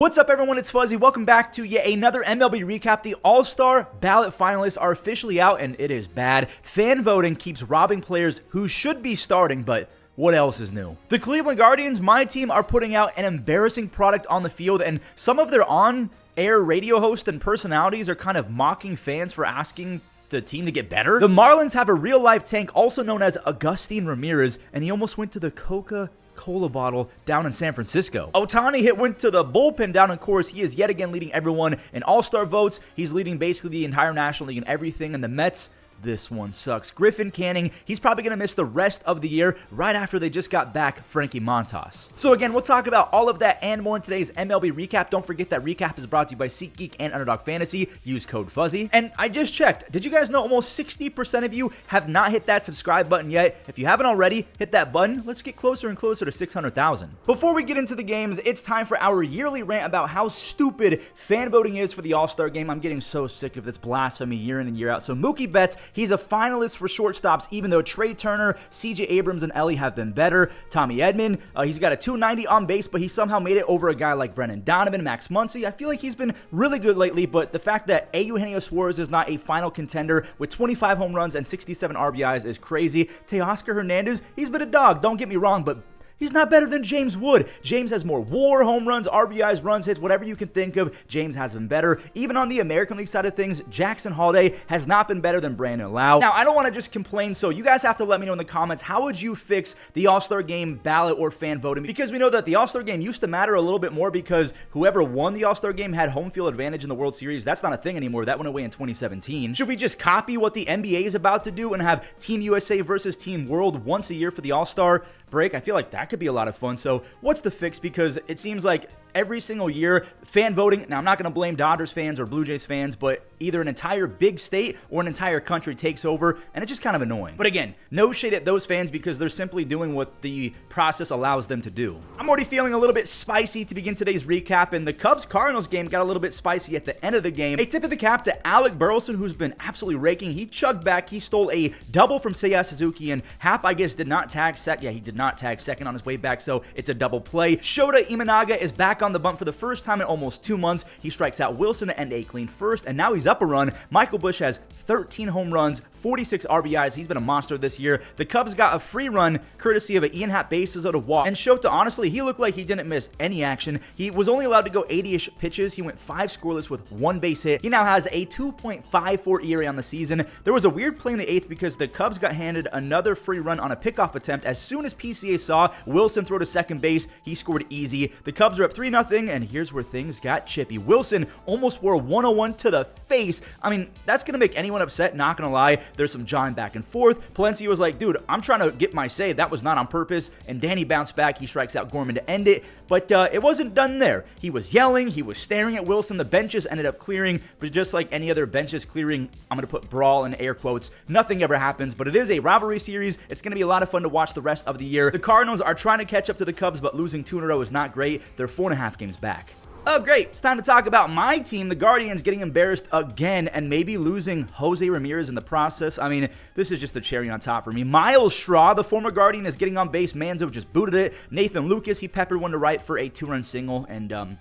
What's up, everyone? It's Fuzzy. Welcome back to yet another MLB recap. The All-Star ballot finalists are officially out, and it is bad. Fan voting keeps robbing players who should be starting, but what else is new? The Cleveland Guardians, my team, are putting out an embarrassing product on the field, and some of their on-air radio hosts and personalities are kind of mocking fans for asking the team to get better. The Marlins have a real-life tank, also known as Augustine Ramírez, and he almost went to the Coca-Cola bottle down in San Francisco. Ohtani went to the bullpen down in Coors. He is yet again leading everyone in All-Star votes. He's leading basically the entire National League in everything, and the Mets, this one sucks. Griffin Canning, he's probably going to miss the rest of the year right after they just got back Frankie Montas. So again, we'll talk about all of that and more in today's MLB recap. Don't forget that recap is brought to you by SeatGeek and Underdog Fantasy. Use code Fuzzy. And I just checked. Did you guys know almost 60% of you have not hit that subscribe button yet? If you haven't already, hit that button. Let's get closer and closer to 600,000. Before we get into the games, it's time for our yearly rant about how stupid fan voting is for the All-Star game. I'm getting so sick of this blasphemy year in and year out. So Mookie bets he's a finalist for shortstops, even though Trea, CJ Abrams, and Elly have been better. Tommy Edman, he's got a 290 on base, but he somehow made it over a guy like Donovan, Max Muncy. I feel like he's been really good lately, but the fact that Eugenio Suárez is not a final contender with 25 home runs and 67 RBIs is crazy. Teoscar Hernandez, he's been a dog, don't get me wrong, but he's not better than James Wood. James has more WAR, home runs, RBIs, runs, hits, whatever you can think of. James has been better. Even on the American League side of things, Jackson Holliday has not been better than Brandon Lowe. Now, I don't want to just complain, so you guys have to let me know in the comments, how would you fix the All-Star Game ballot or fan voting? Because we know that the All-Star Game used to matter a little bit more because whoever won the All-Star Game had home field advantage in the World Series. That's not a thing anymore. That went away in 2017. Should we just copy what the NBA is about to do and have Team USA versus Team World once a year for the All-Star break? I feel like that could be a lot of fun. So what's the fix? Because it seems like every single year, fan voting, now I'm not going to blame Dodgers fans or Blue Jays fans, but either an entire big state or an entire country takes over, and it's just kind of annoying. But again, no shade at those fans because they're simply doing what the process allows them to do. I'm already feeling a little bit spicy to begin today's recap, and the Cubs-Cardinals game got a little bit spicy at the end of the game. A tip of the cap to Alec Burleson, who's been absolutely raking. He chugged back. He stole a double from Seiya Suzuki, and Hap, I guess, did not tag second. Yeah, he did not tag second on his way back, so it's a double play. Shota Imanaga is back on the bump for the first time in almost 2 months. He strikes out Wilson to end a clean first, and now he's up a run. Michael Busch has 13 home runs, 46 RBIs. He's been a monster this year. The Cubs got a free run courtesy of an Ian Happ bases out of walk. And Shota, honestly, he looked like he didn't miss any action. He was only allowed to go 80-ish pitches. He went 5 scoreless with 1 base hit. He now has a 2.54 ERA on the season. There was a weird play in the 8th because the Cubs got handed another free run on a pickoff attempt. As soon as PCA saw Wilson throw to second base, he scored easy. The Cubs are up 3-0, and here's where things got chippy. Wilson almost wore 101 to the face. I mean, that's going to make anyone upset, not going to lie. There's some jawing back and forth. Palencia was like, dude, I'm trying to get my save. That was not on purpose. And Danny bounced back. He strikes out Gorman to end it. But it wasn't done there. He was yelling. He was staring at Wilson. The benches ended up clearing. But just like any other benches clearing, I'm going to put brawl in air quotes. Nothing ever happens. But it is a rivalry series. It's going to be a lot of fun to watch the rest of the year. The Cardinals are trying to catch up to the Cubs, but losing 2 in a row is not great. They're 4.5 games back. Oh, great. It's time to talk about my team, the Guardians, getting embarrassed again and maybe losing Jose Ramirez in the process. I mean, this is just the cherry on top for me. Miles Straw, the former Guardian, is getting on base. Manzo just booted it. Nathan Lucas, he peppered one to right for a 2-run single. And,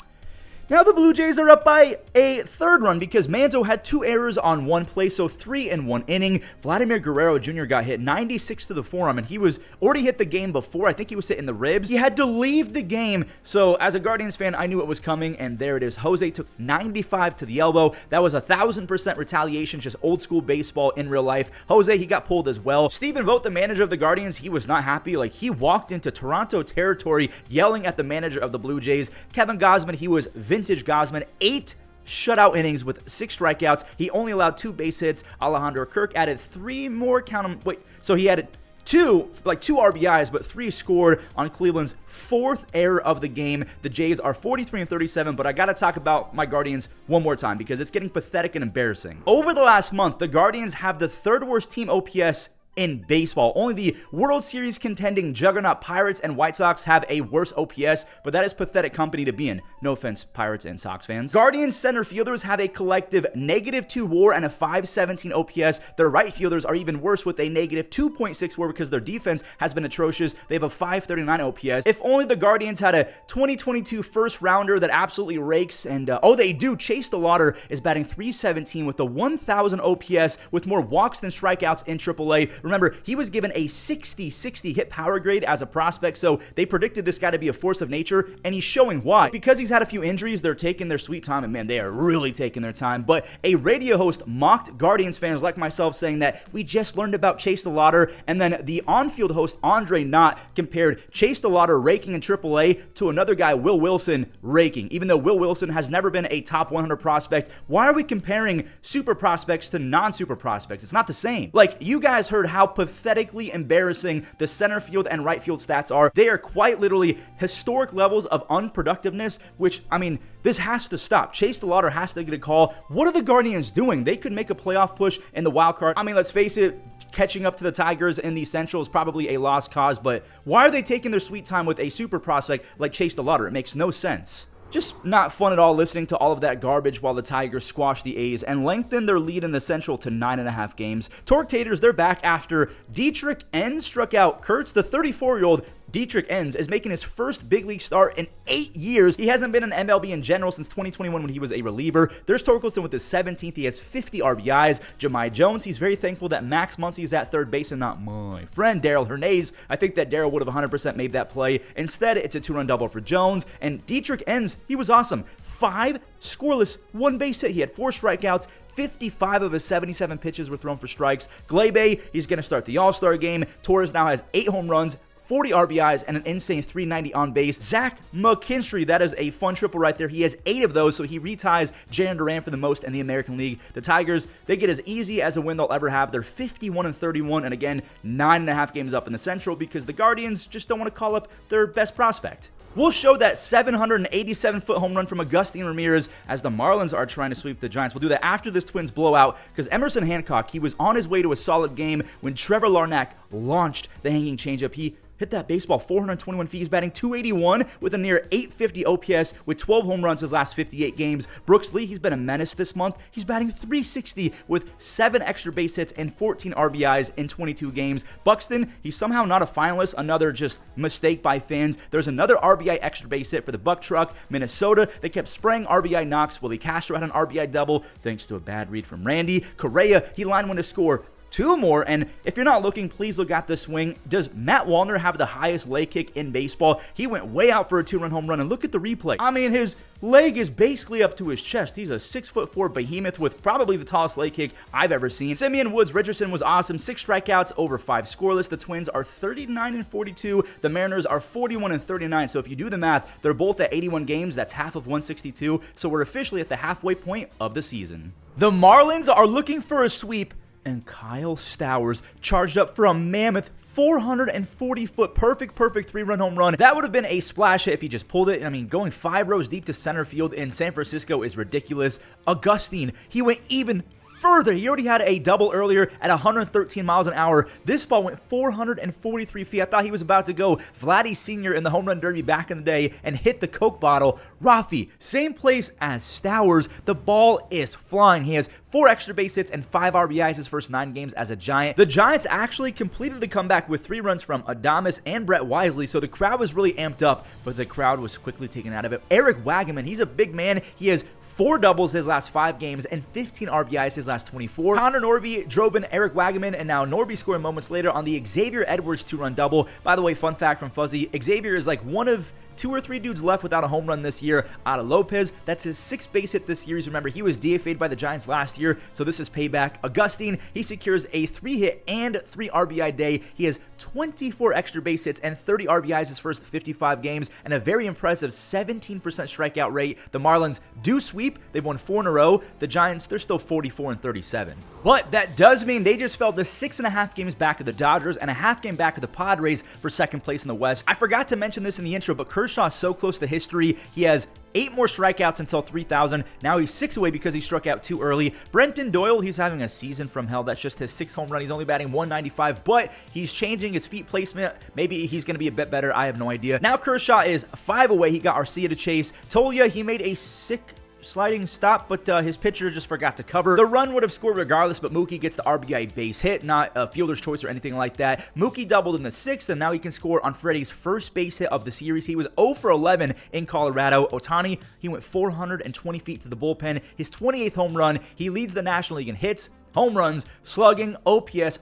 now the Blue Jays are up by a 3rd run because Manzo had 2 errors on 1 play, so 3 in 1 inning. Vladimir Guerrero Jr. got hit 96 to the forearm, and he was already hit the game before. I think he was hit in the ribs. He had to leave the game, so as a Guardians fan, I knew it was coming, and there it is. Jose took 95 to the elbow. That was 1,000% retaliation, just old school baseball in real life. Jose, he got pulled as well. Stephen Vogt, the manager of the Guardians, he was not happy. Like, he walked into Toronto territory yelling at the manager of the Blue Jays. Kevin Gausman, he was vintage Gausman, 8 shutout innings with 6 strikeouts. He only allowed 2 base hits. Alejandro Kirk added 3 more, count them, wait, so he added 2 RBIs, but 3 scored on Cleveland's 4th error of the game. The Jays are 43-37, but I got to talk about my Guardians one more time because it's getting pathetic and embarrassing. Over the last month, the Guardians have the 3rd worst team OPS in baseball. Only the World Series contending juggernaut Pirates and White Sox have a worse OPS, but that is pathetic company to be in. No offense, Pirates and Sox fans. Guardians center fielders have a collective -2 WAR and a .517 OPS. Their right fielders are even worse with a -2.6 WAR because their defense has been atrocious. They have a .539 OPS. If only the Guardians had a 2022 first rounder that absolutely rakes, and oh, they do. Chase DeLauter is batting .317 with a 1,000 OPS with more walks than strikeouts in AAA. Remember, he was given a 60-60 hit power grade as a prospect, so they predicted this guy to be a force of nature, and he's showing why. Because he's had a few injuries, they're taking their sweet time, and man, they are really taking their time. But a radio host mocked Guardians fans like myself, saying that we just learned about Chase DeLauter, and then the on-field host Andre Knott compared Chase DeLauter raking in AAA to another guy, Will Wilson, raking. Even though Will Wilson has never been a top 100 prospect, why are we comparing super prospects to non-super prospects? It's not the same. Like, you guys heard how pathetically embarrassing the center field and right field stats are. They are quite literally historic levels of unproductiveness, which, I mean, this has to stop. Chase DeLauter has to get a call. What are the Guardians doing? They could make a playoff push in the wild card. I mean, let's face it, catching up to the Tigers in the Central is probably a lost cause, but why are they taking their sweet time with a super prospect like Chase DeLauter? It makes no sense. Just not fun at all listening to all of that garbage while the Tigers squash the A's and lengthen their lead in the Central to 9.5 games. Torque Taters, they're back after Dietrich Enns struck out Kurtz. The 34-year-old Dietrich Enns is making his first big league start in 8 years. He hasn't been in MLB in general since 2021 when he was a reliever. There's Torkelson with his 17th. He has 50 RBIs. Jahmai Jones, he's very thankful that Max Muncy is at third base and not my friend Darell Hernandez. I think that Darell would have 100% made that play. Instead, it's a 2-run double for Jones. And Dietrich Enns, he was awesome. 5 scoreless, 1 base hit. He had 4 strikeouts. 55 of his 77 pitches were thrown for strikes. Gleybe, he's going to start the All-Star game. Torres now has 8 home runs, 40 RBIs, and an insane 390 on base. Zach McKinstry, that is a fun triple right there. He has 8 of those, so he reties JRam for the most in the American League. The Tigers, they get as easy as a win they'll ever have. They're 51-31, and again, 9.5 games up in the Central because the Guardians just don't want to call up their best prospect. We'll show that 787-foot home run from Augustine Ramírez as the Marlins are trying to sweep the Giants. We'll do that after this Twins blowout because Emerson Hancock, he was on his way to a solid game when Trevor Larnach launched the hanging changeup. He hit that baseball 421 feet. He's batting .281 with a near .850 OPS with 12 home runs his last 58 games. Brooks Lee, he's been a menace this month. He's batting .360 with 7 extra base hits and 14 RBIs in 22 games. Buxton, he's somehow not a finalist. Another just mistake by fans. There's another RBI extra base hit for the Buck Truck. Minnesota, they kept spraying RBI knocks. Willie Castro had an RBI double thanks to a bad read from Randy. Correa, he lined one to score 2 more, and if you're not looking, please look at this swing. Does Matt Wallner have the highest leg kick in baseball? He went way out for a 2-run home run, and look at the replay. I mean, his leg is basically up to his chest. He's a 6'4" behemoth with probably the tallest leg kick I've ever seen. Simeon Woods Richardson was awesome. 6 strikeouts over 5 scoreless. The Twins are 39-42. The Mariners are 41-39. So if you do the math, they're both at 81 games. That's half of 162. So we're officially at the halfway point of the season. The Marlins are looking for a sweep, and Kyle Stowers charged up for a mammoth 440-foot perfect 3-run home run. That would have been a splash hit if he just pulled it. I mean, going 5 rows deep to center field in San Francisco is ridiculous. Augustine, he went even further. He already had a double earlier at 113 miles an hour. This ball went 443 feet. I thought he was about to go Vladdy Sr. in the home run derby back in the day and hit the Coke bottle. Rafi, same place as Stowers. The ball is flying. He has 4 extra base hits and 5 RBIs his first 9 games as a Giant. The Giants actually completed the comeback with 3 runs from Adames and Brett Wisely, so the crowd was really amped up, but the crowd was quickly taken out of it. Eric Wagaman, he's a big man. He has 4 doubles his last 5 games and 15 RBIs his last 24. Connor Norby drove in Eric Wagaman, and now Norby scoring moments later on the Xavier Edwards 2-run double. By the way, fun fact from Fuzzy, Xavier is like one of 2 or 3 dudes left without a home run this year out of Lopez. That's his 6th base hit this year. Remember, he was DFA'd by the Giants last year, so this is payback. Augustine, he secures a 3-hit and 3 RBI day. He has 24 extra base hits and 30 RBIs his first 55 games, and a very impressive 17% strikeout rate. The Marlins do sweep. They've won 4 in a row. The Giants, they're still 44-37. But that does mean they just fell to 6.5 games back of the Dodgers and a half game back of the Padres for 2nd place in the West. I forgot to mention this in the intro, but Kershaw's so close to history. He has 8 more strikeouts until 3,000. Now he's 6 away because he struck out too early. Brenton Doyle, he's having a season from hell. That's just his 6th home run. He's only batting 195, but he's changing his feet placement. Maybe he's going to be a bit better. I have no idea. Now Kershaw is 5 away. He got Arcia to chase. Tolia, he made a sick sliding stop, but his pitcher just forgot to cover. The run would have scored regardless, but Mookie gets the RBI base hit, not a fielder's choice or anything like that. Mookie doubled in the 6th, and now he can score on Freddie's first base hit of the series. He was 0 for 11 in Colorado. Ohtani, he went 420 feet to the bullpen. His 28th home run. He leads the National League in hits, home runs, slugging, OPS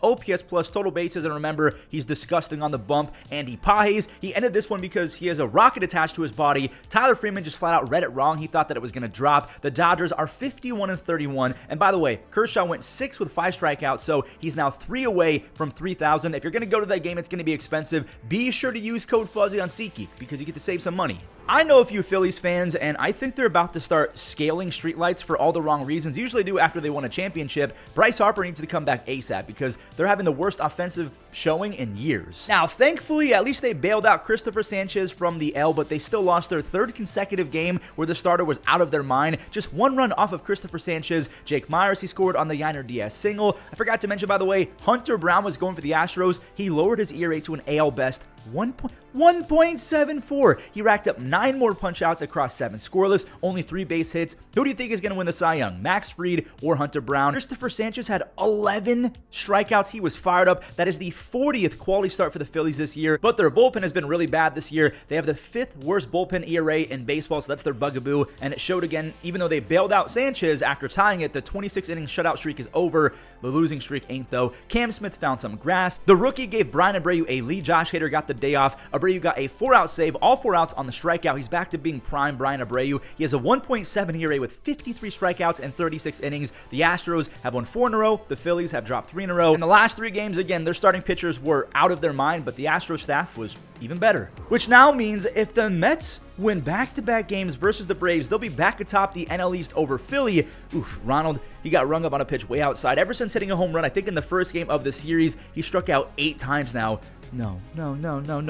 plus total bases, and remember, he's disgusting on the bump. Andy Pages, he ended this one because he has a rocket attached to his body. Tyler Freeman just flat out read it wrong. He thought that it was going to drop. The Dodgers are 51-31, and by the way, Kershaw went 6 with 5 strikeouts, so he's now 3 away from 3,000. If you're going to go to that game, it's going to be expensive. Be sure to use code Fuzzy on SeatGeek because you get to save some money. I know a few Phillies fans, and I think they're about to start scaling streetlights for all the wrong reasons. Usually do after they won a championship. Bryce Harper needs to come back ASAP because they're having the worst offensive showing in years. Now, thankfully, at least they bailed out Christopher Sanchez from the L, but they still lost their 3rd consecutive game where the starter was out of their mind. Just 1 run off of Christopher Sanchez. Jake Myers, he scored on the Yainer Diaz single. I forgot to mention, by the way, Hunter Brown was going for the Astros. He lowered his ERA to an AL best 1.74. He racked up 9 more punch-outs across 7 scoreless, only 3 base hits. Who do you think is going to win the Cy Young, Max Fried or Hunter Brown? Christopher Sanchez had 11 strikeouts. He was fired up. That is the 40th quality start for the Phillies this year, but their bullpen has been really bad this year. They have the 5th worst bullpen ERA in baseball, so that's their bugaboo, and it showed again. Even though they bailed out Sanchez after tying it, the 26-inning shutout streak is over. The losing streak ain't, though. Cam Smith found some grass. The rookie gave Brian Abreu a lead. Josh Hader got the day off. Abreu got a 4-out save, all 4 outs on the strikeout. He's back to being prime Brian Abreu. He has a 1.7 ERA with 53 strikeouts and 36 innings. The Astros have won 4 in a row. The Phillies have dropped 3 in a row. In the last 3 games, again, their starting pitchers were out of their mind, but the Astros staff was even better. Which now means if the Mets win back-to-back games versus the Braves, they'll be back atop the NL East over Philly. Oof, Ronald, he got rung up on a pitch way outside. Ever since hitting a home run, I think in the first game of the series, he struck out 8 times now. No.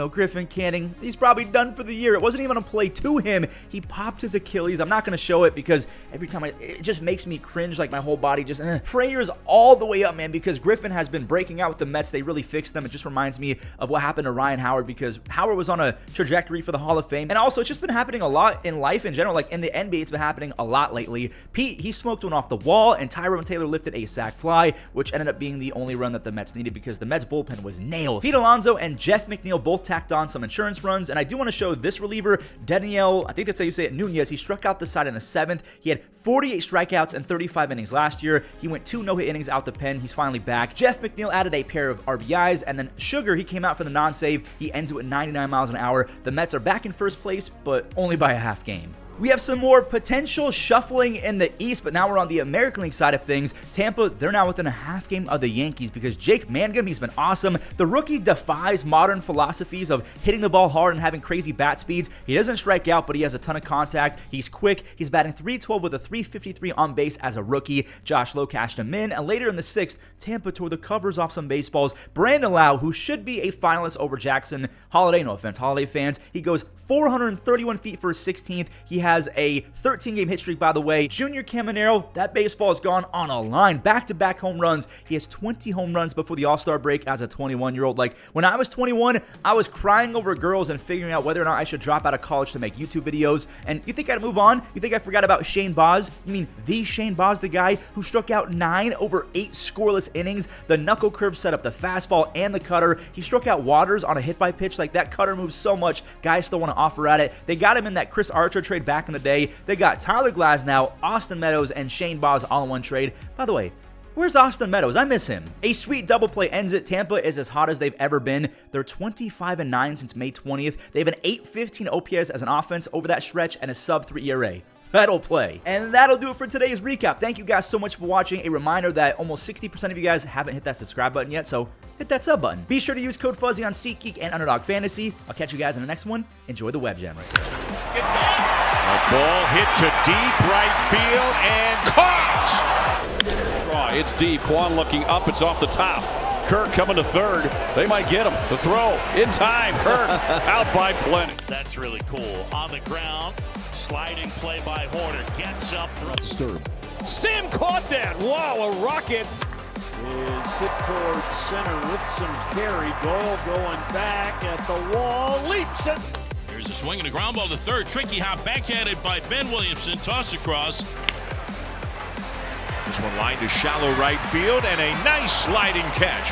Griffin Canning, he's probably done for the year. It wasn't even a play to him. He popped his Achilles. I'm not going to show it because every time it just makes me cringe, like my whole body just, prayers all the way up, man, because Griffin has been breaking out with the Mets. They really fixed them. It just reminds me of what happened to Ryan Howard because Howard was on a trajectory for the Hall of Fame. And also, it's just been happening a lot in life in general. Like in the NBA, it's been happening a lot lately. Pete, he smoked one off the wall, and Tyrone Taylor lifted a sac fly, which ended up being the only run that the Mets needed because the Mets bullpen was nails. Pete Alonso and Jeff McNeil both tacked on some insurance runs, and I do want to show this reliever, Daniel, I think that's how you say it, Nunez. He struck out the side in the 7th. He had 48 strikeouts and 35 innings last year. He went 2 no-hit innings out the pen. He's finally back. Jeff McNeil added a pair of RBIs, and then Sugar, he came out for the non-save. He ends it with 99 miles an hour. The Mets are back in first place, but only by a half game. We have some more potential shuffling in the East, but now we're on the American League side of things. Tampa, they're now within a half game of the Yankees because Jake Mangum, he's been awesome. The rookie defies modern philosophies of hitting the ball hard and having crazy bat speeds. He doesn't strike out, but he has a ton of contact. He's quick. He's batting .312 with a .353 on base as a rookie. Josh Lowe cashed him in, and later in the 6th, Tampa tore the covers off some baseballs. Brandon Lowe, who should be a finalist over Jackson Holiday, no offense, Holiday fans, he goes 431 feet for his 16th. He has a 13-game hit streak, by the way. Junior Caminero, that baseball has gone on a line. Back-to-back home runs. He has 20 home runs before the All-Star break as a 21-year-old. Like, when I was 21, I was crying over girls and figuring out whether or not I should drop out of college to make YouTube videos. And you think I'd move on? You think I forgot about Shane Baz? You mean the Shane Baz, the guy who struck out 9 over 8 scoreless innings? The knuckle curve set up the fastball and the cutter. He struck out Waters on a hit-by pitch. Like, that cutter moves so much. Guys still want to offer at it. They got him in that Chris Archer trade back in the day. They got Tyler Glasnow, Austin Meadows, and Shane Baz all in one trade. By the way, where's Austin Meadows? I miss him. A sweet double play ends it. Tampa is as hot as they've ever been. They're 25-9 since May 20th. They have an .815 OPS as an offense over that stretch and a sub-3 ERA. That'll play. And that'll do it for today's recap. Thank you guys so much for watching. A reminder that almost 60% of you guys haven't hit that subscribe button yet, so hit that sub button. Be sure to use code Fuzzy on SeatGeek and Underdog Fantasy. I'll catch you guys in the next one. Enjoy the web gems. A ball hit to deep right field and caught! It's deep. Kwan looking up. It's off the top. Kirk coming to third. They might get him. The throw in time. Kirk out by plenty. That's really cool. On the ground. Sliding play by Horner. Gets up. Disturbed. Sim caught that. Wow, a rocket. Is hit towards center with some carry. Doyle going back at the wall. Leaps it. Here's a swing and a ground ball to third. Tricky hop backhanded by Ben Williamson. Toss across. This one lined to shallow right field and a nice sliding catch.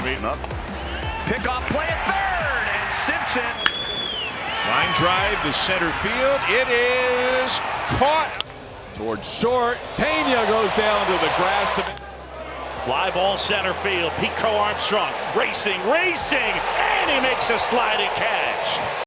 Pick off play at third and Simpson. Line drive to center field. It is caught towards short. Pena goes down to the grass. Fly ball center field. Pico Armstrong racing, and he makes a sliding catch.